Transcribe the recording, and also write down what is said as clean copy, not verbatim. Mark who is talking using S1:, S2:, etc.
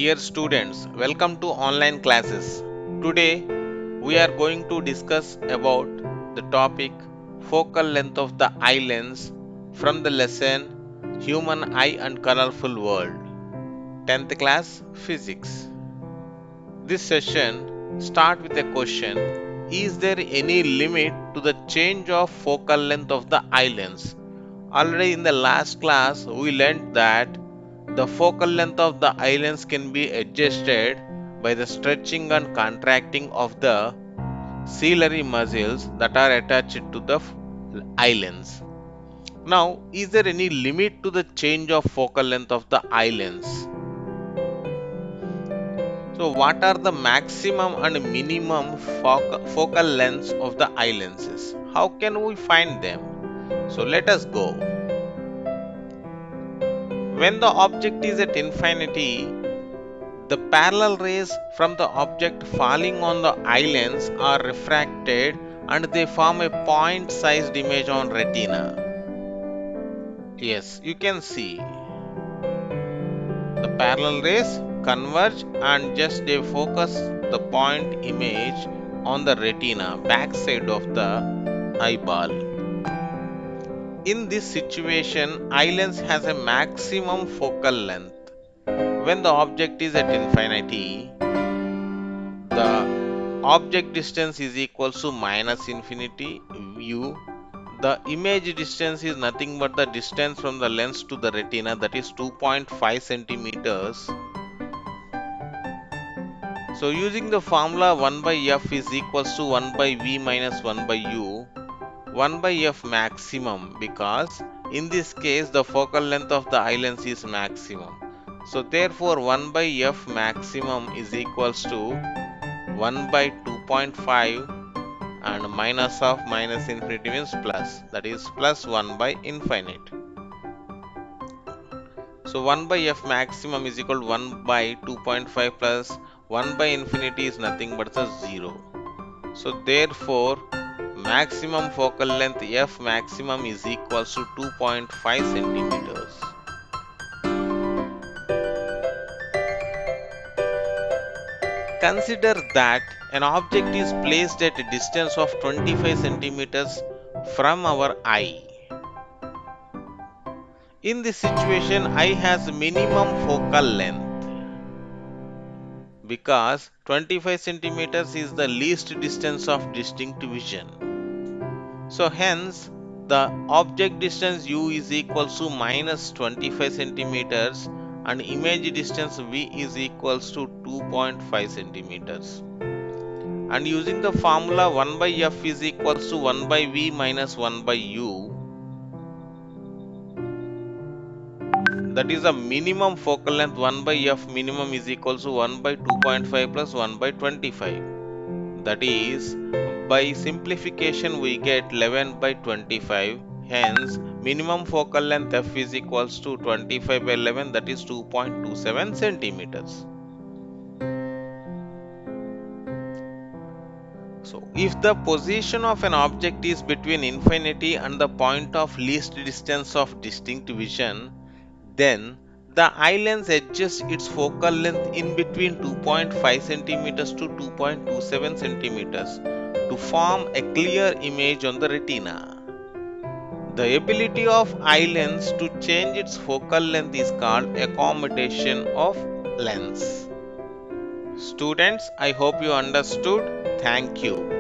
S1: Dear students, welcome to online classes. Today we are going to discuss about the topic focal length of the eye lens from the lesson Human Eye and Colorful World, 10th class physics. This session start with a question: is there any limit to the change of focal length of the eye lens? Already in the last class we learned that the focal length of the eye lens can be adjusted by the stretching and contracting of the ciliary muscles that are attached to the eye lens. Now, is there any limit to the change of focal length of the eye lens? So, what are the maximum and minimum focal lengths of the eye lenses? How can we find them? So, let us go. When the object is at infinity, the parallel rays from the object falling on the eye lens are refracted and they form a point-sized image on retina. Yes, you can see the parallel rays converge and just they focus the point image on the retina, backside of the eyeball. In this situation, eye lens has a maximum focal length. When the object is at infinity, the object distance is equals to minus infinity u. The image distance is nothing but the distance from the lens to the retina, that is 2.5 centimeters. So using the formula 1 by f is equals to 1 by v minus 1 by u, 1 by f maximum, because in this case the focal length of the eye lens is maximum. So therefore 1 by f maximum is equals to 1 by 2.5, and minus of minus infinity means plus, that is plus 1 by infinite. So 1 by f maximum is equal to 1 by 2.5 plus 1 by infinity is nothing but the 0. So therefore maximum focal length f maximum is equals to 2.5 centimeters. Consider that an object is placed at a distance of 25 centimeters from our eye. In this situation, eye has minimum focal length because 25 centimeters is the least distance of distinct vision. So hence, the object distance u is equals to minus 25 centimeters and image distance v is equals to 2.5 centimeters. And using the formula 1 by f is equals to 1 by v minus 1 by u, that is the minimum focal length 1 by f minimum is equals to 1 by 2.5 plus 1 by 25. That is, by simplification we get 11 by 25. Hence, minimum focal length f is equals to 25 by 11, that is 2.27 centimeters. So, if the position of an object is between infinity and the point of least distance of distinct vision, then the eye lens adjusts its focal length in between 2.5 centimeters to 2.27 centimeters to form a clear image on the retina. The ability of eye lens to change its focal length is called accommodation of lens. Students, I hope you understood. Thank you.